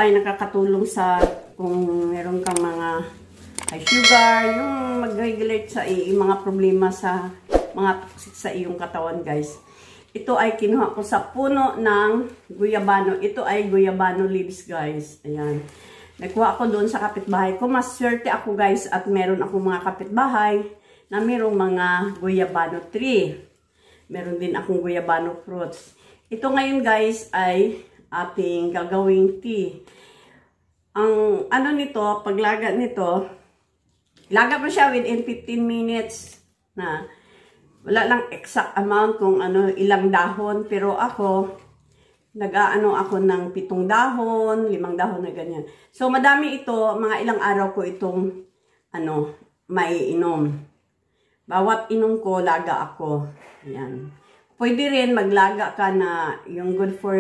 ay nakakatulong sa kung meron kang mga high sugar, yung mag-regulate sa mga problema sa mga toxic sa iyong katawan, guys. Ito ay kinuha ko sa puno ng guyabano. Ito ay guyabano leaves, guys. Ayan. Nakuha ako doon sa kapitbahay ko. Mas swerte ako, guys, at meron akong mga kapitbahay na merong mga guyabano tree. Meron din akong guyabano fruits. Ito ngayon, guys, ay ating gagawing tea. Ang ano nito, paglaga nito, laga pa siya within 15 minutes na wala lang exact amount kung ano, ilang dahon. Pero ako, nag-aano ako ng 7 dahon, 5 dahon na ganyan. So, madami ito. Mga ilang araw ko itong, ano, maiinom. Bawat inom ko, laga ako. Ayan. Pwede rin maglaga ka na yung good for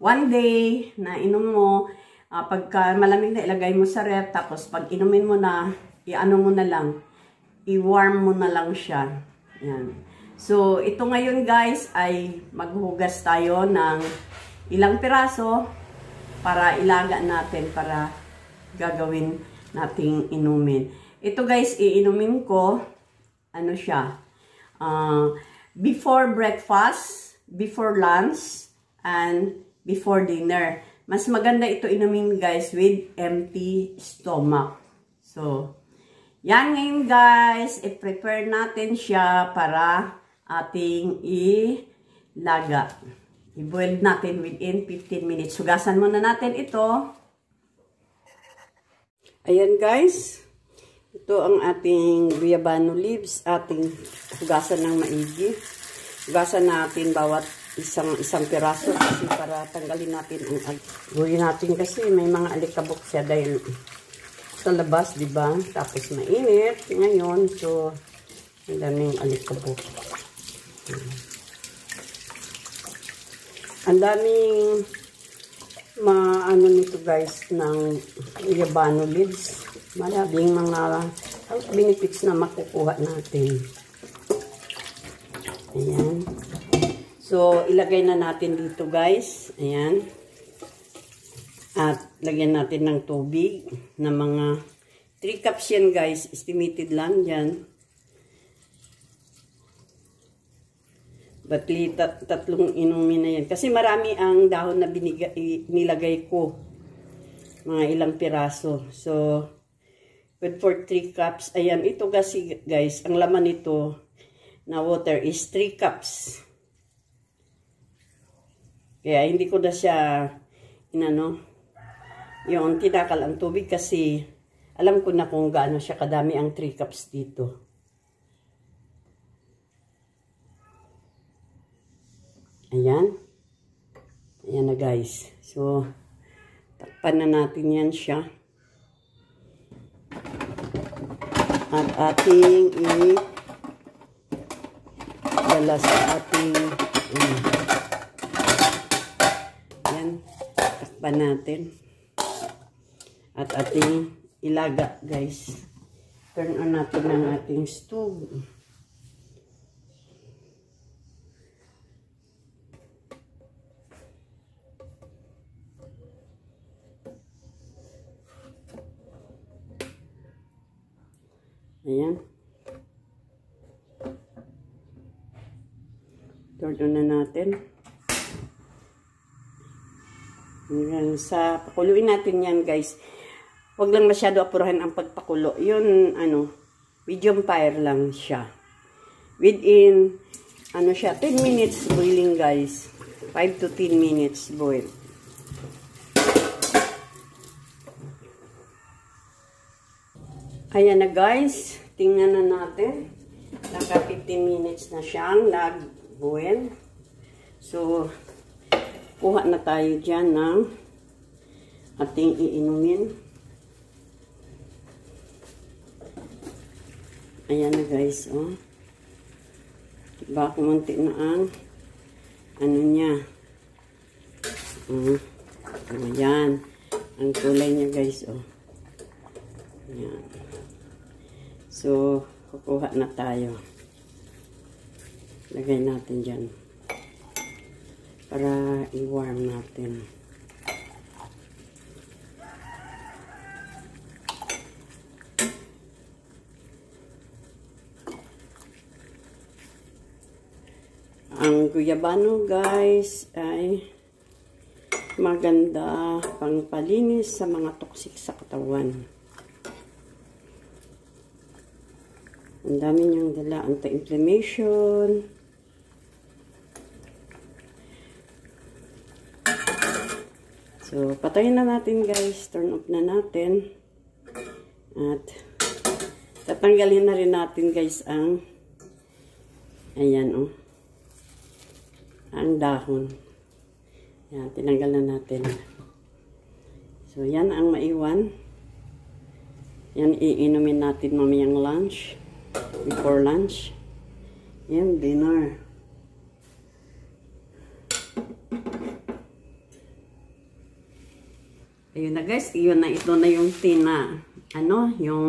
1 day na inom mo. Pagka malamig na, ilagay mo sa ref. Tapos, pag inumin mo na, i-ano mo na lang. I-warm mo na lang siya. Yan. So, ito ngayon, guys, ay maghuhugas tayo ng ilang piraso para ilaga natin, para gagawin nating inumin. Ito, guys, iinumin ko, ano siya, before breakfast, before lunch, and before dinner. Mas maganda ito inumin, guys, with empty stomach. So, yan ngayon, guys, i-prepare natin siya para ating ilaga. I-boil natin within 15 minutes. Hugasan muna natin ito. Ayan, guys. Ito ang ating guyabano leaves. Ating hugasan ng maigi. Hugasan natin bawat isang piraso kasi para tanggalin natin ang gawin natin kasi may mga alikabok siya dahil sa labas, di ba? Tapos mainit ngayon, so ang daming alikabok. Ang daming ano nito, guys, ng guyabano leaves. Maraming mga health benefits na makukuha natin. Ayan. So, ilagay na natin dito, guys. Ayan. At lagyan natin ng tubig na mga 3 cups yan, guys. Estimated lang yan. Batli, tatlong inumin na yan. Kasi marami ang dahon na nilagay ko. Mga ilang piraso. So, good for 3 cups. Ayan, ito kasi, guys, ang laman nito na water is 3 cups. Kaya hindi ko na siya inano yung tinakal ang tubig kasi alam ko na kung gaano siya kadami ang 3 cups dito. Ayan. Ayan na, guys. So, takpan na natin yan siya. At ating dala sa ating yan. Takpan natin. At ating ilaga, guys. Turn on natin ang ating stove. Ayan. Turn on na natin. Hanggang sa pakuluin natin yan, guys. Huwag lang masyado apurahin ang pagpakulo. Yun, ano, medium fire lang siya. Within, ano siya, 10 minutes boiling, guys. 5 to 10 minutes boil. Ayan na, guys. Tingnan na natin. Naka 15 minutes na siyang nag-boil. So, kuha na tayo dyan ng ating iinumin. Ayan na, guys, oh. Diba, kumunti na ang ano niya. Ayan. Ang kulay niya, guys, oh. Ayan. So, kukuha na tayo. Lagay natin dyan. Para i-warm natin. Ang guyabano guys ay maganda pang palinis sa mga toxic sa katawan. Ang dami niyang dala, anti-inflammation. So, patayin na natin guys. Turn off na natin. At tatanggalin na rin natin guys ang ayan oh. Ang dahon. Yan, tinanggal na natin. So, yan ang maiwan. Yan, iinumin natin mamayang lunch. Before lunch. Yan, dinner. Ayun na guys, ito na yung tina. Ano, yung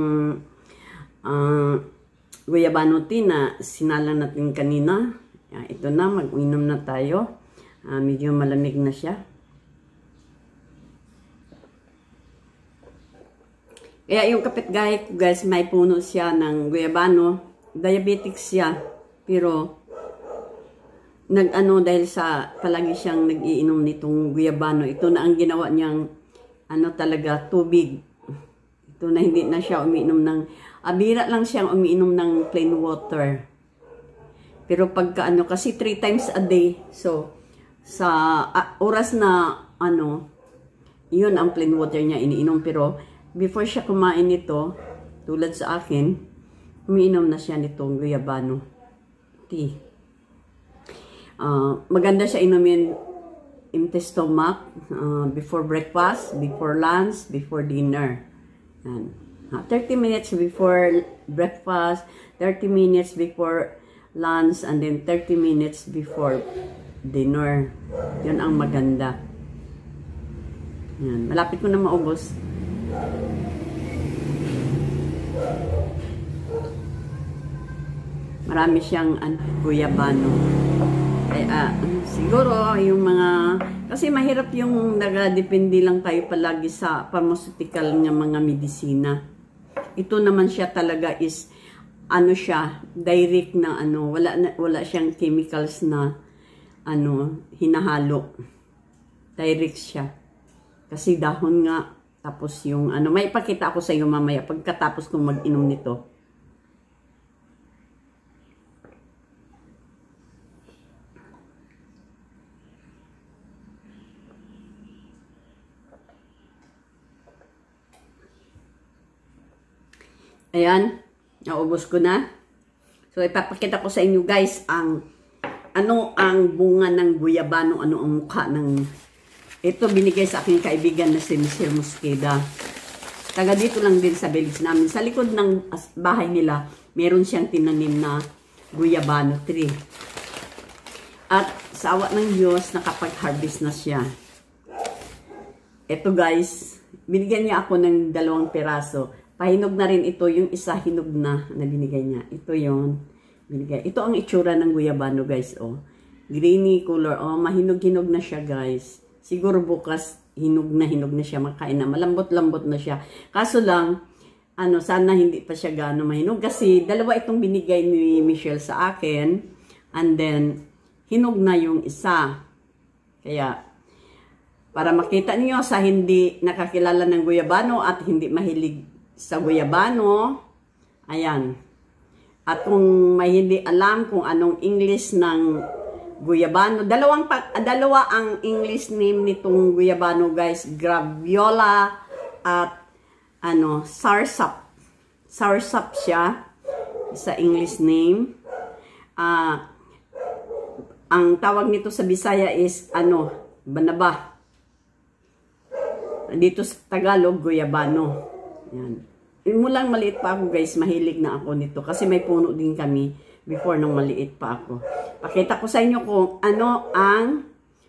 guyabano tea na sinala natin kanina. Ito na, mag-inom na tayo. Medyo malamig na siya. Kaya yung kapitbahay ko guys, may puno siya ng guyabano. Diabetic siya. Pero, dahil sa palagi siyang nag-iinom nitong guyabano, ito na ang ginawa niyang talaga, tubig. Ito na hindi na siya umiinom ng, bira lang siyang umiinom ng plain water. Pero pagka kasi 3 times a day. So, sa oras na, yun ang plain water niya iniinom. Pero, before siya kumain nito, tulad sa akin, umiinom na siya nitong guyabano tea. Maganda siya inumin empty stomach, before breakfast, before lunch, before dinner. And, 30 minutes before breakfast, 30 minutes before lunch, and then 30 minutes before dinner. Yun ang maganda. Yan. Malapit ko na maubos. Marami siyang guyabano. Kaya, siguro, yung mga, kasi mahirap yung nagadepende lang tayo palagi sa pharmaceutical ng mga medisina. Ito naman siya talaga is, siya, direct na wala siyang chemicals na, hinahalo. Direct siya. Kasi dahon nga, tapos yung, may ipakita ako sa iyo mamaya, pagkatapos kong mag-inom nito. Ayan, naubos ko na. So, ipapakita ko sa inyo guys ang bunga ng guyabano, ang mukha ng, ito binigay sa aking kaibigan na si Mr. Mosqueda. Taga dito lang din sa village namin. Sa likod ng bahay nila, meron siyang tinanim na guyabano tree. At sa awa ng Diyos, nakapag-harvest na siya. Ito guys, binigyan niya ako ng 2 piraso. Pahinog na rin ito, yung isa hinog na binigay niya. Ito yon binigay. Ito ang itsura ng guyabano guys, oh. Greeny color, oh, mahinog-hinog na siya guys. Siguro bukas, hinog na siya, makain na. Malambot-lambot na siya. Kaso lang, sana hindi pa siya gaano mahinog. Kasi 2 itong binigay ni Michelle sa akin. And then, hinog na yung isa. Kaya, para makita niyo sa hindi nakakilala ng guyabano at hindi mahilig sa guyabano, ayan. At kung may hindi alam kung anong English ng guyabano, dalawa ang English name nitong guyabano guys, graviola at soursop. Soursop siya sa English name. Ang tawag nito sa Bisaya is banaba. Dito sa Tagalog, guyabano. Yan. Mulang maliit pa ako guys, mahilig na ako nito. Kasi may puno din kami before nung maliit pa ako. Pakita ko sa inyo kung ano ang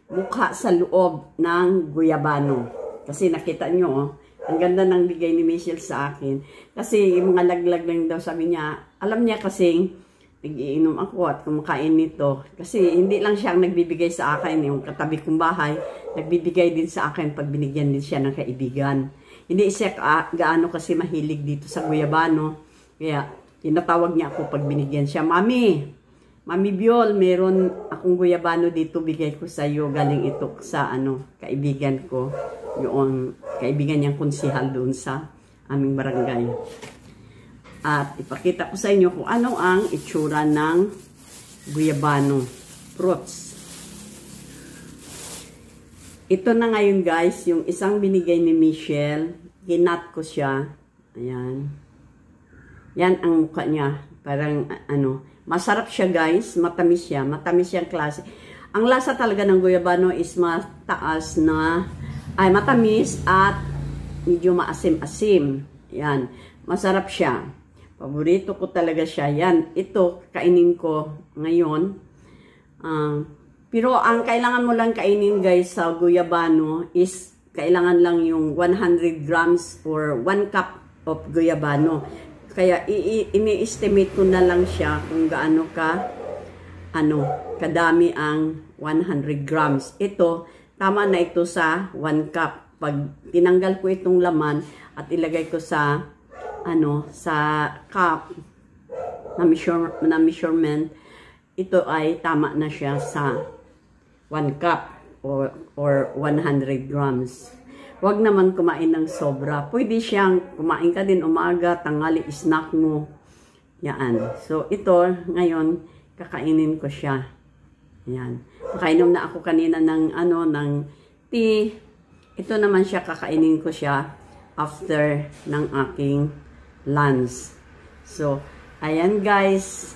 mukha sa loob ng guyabano. Kasi nakita nyo, ang ganda ng bigay ni Michelle sa akin. Kasi yung mga laglag lang daw sabi niya, alam niya kasing nag-iinom ako at kumakain nito. Kasi hindi lang siya ang nagbibigay sa akin, yung katabi kong bahay, nagbibigay din sa akin pag binigyan din siya ng kaibigan. Hindi siya gaano kasi mahilig dito sa guyabano. Kaya tinatawag niya ako pag binigyan siya, Mami, Mami Biol, meron akong guyabano dito, bigay ko sa iyo. Galing ito sa kaibigan ko. Yung kaibigan niyang konsihal doon sa aming barangay. At ipakita ko sa inyo kung ano ang itsura ng guyabano fruits. Ito na ngayon guys, yung isang binigay ni Michelle. Ginat ko siya. Ayan. Yan ang mukha niya. Parang masarap siya guys, matamis siya, matamis siyang klase. Ang lasa talaga ng guyabano is mataas na, matamis at medyo maasim-asim. Yan, masarap siya. Paborito ko talaga siya. Yan, ito, kainin ko ngayon. Pero ang kailangan mo lang kainin guys sa guyabano is, kailangan lang yung 100 grams or 1 cup of guyabano. Kaya ini-estimate ko na lang siya kung gaano kadami ang 100 grams. Ito, tama na ito sa 1 cup. Pag tinanggal ko itong laman at ilagay ko sa sa cup na measurement, ito ay tama na siya sa 1 cup or 100 grams. Huwag naman kumain ng sobra. Pwede siyang kumain ka din umaga, tanghali, snack mo. Yan. So, ito, ngayon, kakainin ko siya. Yan. Nakainom na ako kanina ng tea. Ito naman siya, kakainin ko siya after ng aking lunch. So, ayan guys.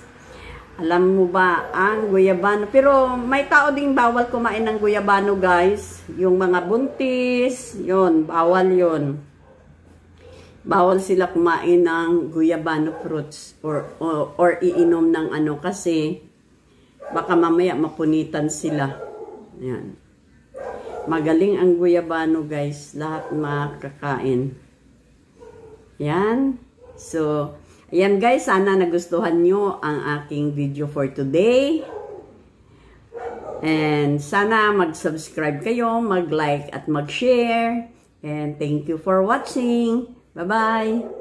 Alam mo ba, ang guyabano, pero may tao ding bawal kumain ng guyabano guys. Yung mga buntis, yon bawal yon. Bawal sila kumain ng guyabano fruits or iinom ng kasi baka mamaya mapunitan sila. Yan. Magaling ang guyabano guys, lahat makakain. Yan. So, ayan guys, sana nagustuhan nyo ang aking video for today. And sana mag-subscribe kayo, mag-like at mag-share. And thank you for watching. Bye-bye!